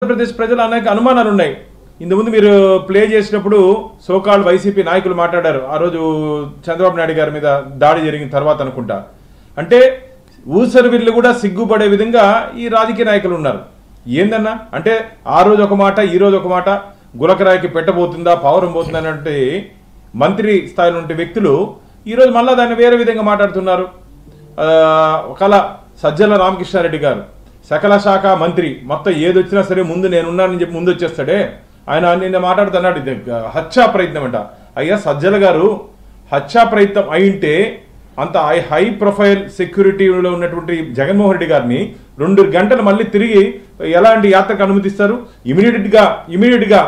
ఆంధ్రప్రదేశ్ ప్రజలు అనేక అనుమానాలు ఉన్నాయి. ఇంతకుముందు మీరు ప్లే చేసినప్పుడు సోకాల్డ్ వైసీపీ నాయకులు మాట్లాడారు ఆ రోజు చంద్రబాబు నాయుడు గారి మీద దాడి జరిగిన తర్వాత అనుకుంటా. అంటే ఊసరి వీళ్ళు కూడా సిగ్గుపడే విధంగా ఈ రాజకీయ నాయకులు ఉన్నారు. ఏందన్నా అంటే ఆ రోజు ఒక మాట ఈ రోజు ఒక మాట, గులకరాయికి పెట్టబోతుందా పౌరం పోతుందా అంటే మంత్రి స్థాయిలో ఉండే వ్యక్తులు ఈరోజు మళ్ళా దాన్ని వేరే విధంగా మాట్లాడుతున్నారు. ఒకలా సజ్జల రామకృష్ణారెడ్డి గారు సకల శాఖ మంత్రి, మొత్తం ఏదొచ్చినా సరే ముందు నేనున్నానని చెప్పి ముందు వచ్చేస్తాడే ఆయన. నిన్న మాట్లాడుతున్నాడు హత్యా ప్రయత్నం అంట. అయ్యా సజ్జల గారు, హత్యా ప్రయత్నం అయింటే అంత హై ప్రొఫైల్ సెక్యూరిటీలో ఉన్నటువంటి జగన్మోహన్ రెడ్డి గారిని 2 గంటలు మళ్ళీ తిరిగి ఎలాంటి యాత్రకు అనుమతిస్తారు? ఇమీడియట్ గా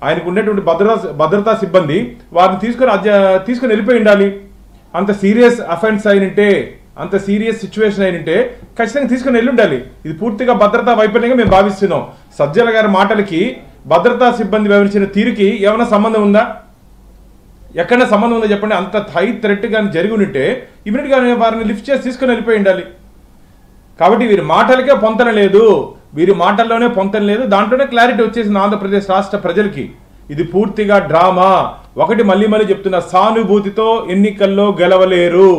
ఆయనకు ఉన్నటువంటి భద్రతా సిబ్బంది వారిని తీసుకొని వెళ్ళిపోయి ఉండాలి. అంత సీరియస్ అఫెన్స్ అయినంటే, అంత సీరియస్ సిచ్యువేషన్ అయినంటే ఖచ్చితంగా తీసుకుని వెళ్ళి ఉండాలి. ఇది పూర్తిగా భద్రతా వైఫల్యంగా మేము భావిస్తున్నాం. సజ్జల గారి మాటలకి భద్రతా సిబ్బంది వివరించిన తీరుకి ఏమైనా సంబంధం ఉందా? ఎక్కడైనా సంబంధం ఉందో చెప్పండి. అంత హై థ్రెట్ కానీ జరిగి ఉంటే ఇమీడియట్ గా వారిని లిఫ్ట్ చేసి తీసుకుని వెళ్ళిపోయి ఉండాలి. కాబట్టి వీరి మాటలకే పొంతన లేదు, వీరి మాటల్లోనే పొంతన లేదు, దాంట్లోనే క్లారిటీ వచ్చేసింది ఆంధ్రప్రదేశ్ రాష్ట్ర ప్రజలకి. ఇది పూర్తిగా డ్రామా. ఒకటి మళ్ళీ చెప్తున్నా, సానుభూతితో ఎన్నికల్లో గెలవలేరు,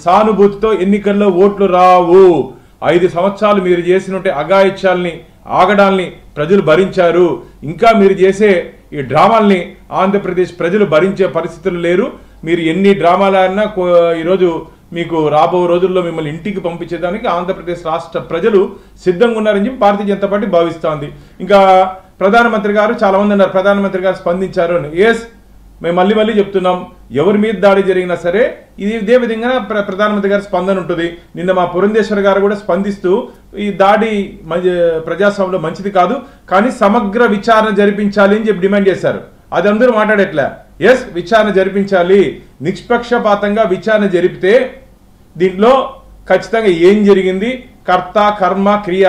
సానుభూతితో ఎన్నికల్లో ఓట్లు రావు. 5 సంవత్సరాలు మీరు చేసినట్టే అఘాయిత్యాల్ని ఆగడాల్ని ప్రజలు భరించారు. ఇంకా మీరు చేసే ఈ డ్రామాల్ని ఆంధ్రప్రదేశ్ ప్రజలు భరించే పరిస్థితులు లేరు. మీరు ఎన్ని డ్రామాలు ఆడినా ఈరోజు మీకు రాబో రోజుల్లో మిమ్మల్ని ఇంటికి పంపించేదానికి ఆంధ్రప్రదేశ్ రాష్ట్ర ప్రజలు సిద్ధంగా ఉన్నారని చెప్పి భారతీయ జనతా పార్టీ భావిస్తోంది. ఇంకా ప్రధానమంత్రి గారు చాలా మంది అన్నారు ప్రధానమంత్రి గారు స్పందించారు అని. ఎస్, మేము మళ్ళీ చెప్తున్నాం, ఎవరి మీద దాడి జరిగినా సరే ఇదే విధంగా ప్రధానమంత్రి గారి స్పందన ఉంటుంది. నిన్న మా పురంధేశ్వర్ గారు కూడా స్పందిస్తూ ఈ దాడి ప్రజాస్వామ్యంలో మంచిది కాదు, కానీ సమగ్ర విచారణ జరిపించాలి అని చెప్పి డిమాండ్ చేశారు. అది అందరూ మాట్లాడేట్లే. ఎస్, విచారణ జరిపించాలి, నిష్పక్షపాతంగా విచారణ జరిపితే దీంట్లో ఖచ్చితంగా ఏం జరిగింది, కర్త కర్మ క్రియ,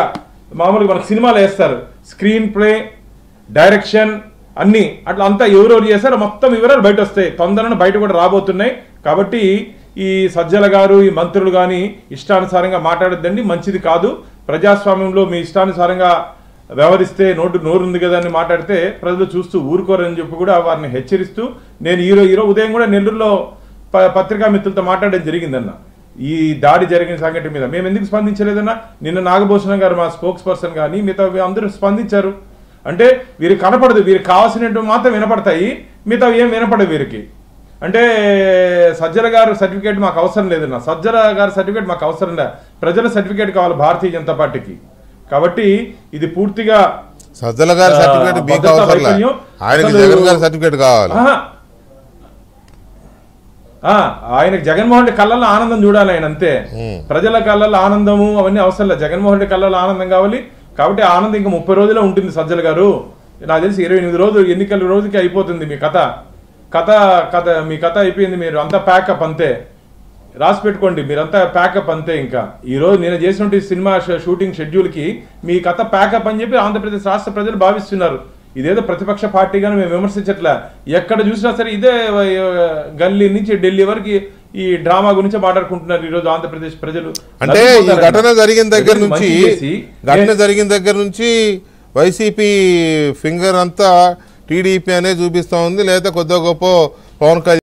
మామూలుగా మనకు సినిమాలు వేస్తారు స్క్రీన్ ప్లే డైరెక్షన్ అన్ని, అట్లా అంతా ఎవరెవరు చేశారో మొత్తం వివరాలు బయట వస్తాయి. తొందరగా బయట కూడా రాబోతున్నాయి. కాబట్టి ఈ సజ్జల గారు ఈ మంత్రులు కానీ ఇష్టానుసారంగా మాట్లాడద్దండి, మంచిది కాదు. ప్రజాస్వామ్యంలో మీ ఇష్టానుసారంగా వ్యవహరిస్తే నోరుంది కదా అని మాట్లాడితే ప్రజలు చూస్తూ ఊరుకోరని చెప్పి కూడా వారిని హెచ్చరిస్తూ నేను ఈరోజు ఉదయం కూడా నెల్లూరులో పత్రికా మిత్రులతో మాట్లాడడం జరిగిందన్న. ఈ దాడి జరిగిన సంఘటన మీద మేము ఎందుకు స్పందించలేదన్నా? నిన్న నాగభూషణం గారు మా స్పోక్స్ పర్సన్ కానీ మిగతా అందరూ స్పందించారు. అంటే వీరికి కనపడదు, వీరికి కావాల్సినట్టు మాత్రం వినపడతాయి, మిగతా ఏం వినపడదు వీరికి. అంటే సజ్జల గారు సర్టిఫికేట్ మాకు అవసరం లేదన్న, సజ్జల గారి సర్టిఫికేట్ మాకు అవసరం లే, ప్రజల సర్టిఫికేట్ కావాలి భారతీయ జనతా పార్టీకి. కాబట్టి ఇది పూర్తిగా సజ్జల గారి సర్టిఫికేట్ మీకు అవసరం లే, ఆయనకి జగన్ గారి సర్టిఫికేట్ కావాలి. ఆయనకు జగన్మోహన్ రెడ్డి కళ్ళల్లో ఆనందం చూడాలి ఆయన, అంతే. ప్రజల కళ్ళల్లో ఆనందము అవన్నీ అవసరం లేదు, జగన్మోహన్ రెడ్డి కళ్ళల్లో ఆనందం కావాలి. కాబట్టి ఆనందం ఇంకా 30 రోజుల్లో ఉంటుంది సజ్జల గారు. నాకు తెలిసి 28 రోజులు ఎన్నికల రోజుకి అయిపోతుంది మీ మీ కథ అయిపోయింది. మీరు అంతా ప్యాకప్ అంతే, రాసి పెట్టుకోండి, మీరంతా ప్యాకప్ అంతే. ఇంకా ఈరోజు నేను చేసినట్టు సినిమా షూటింగ్ షెడ్యూల్కి మీ కథ ప్యాకప్ అని చెప్పి ఆంధ్రప్రదేశ్ రాష్ట్ర ప్రజలు భావిస్తున్నారు. ఇదేదో ప్రతిపక్ష పార్టీగానే మేము విమర్శించట్లే, ఎక్కడ చూసినా సరే ఇదే గల్లీ నుంచి ఢిల్లీ వరకు ఈ డ్రామా గురించి మాట్లాడుకుంటున్నారు ఈరోజు ఆంధ్రప్రదేశ్ ప్రజలు. అంటే ఈ ఘటన జరిగిన దగ్గర నుంచి వైసీపీ ఫింగర్ అంతా టీడీపీ అనే చూపిస్తా ఉంది, లేదా కొద్దిగా గొప్ప పవన్ కళ్యాణ్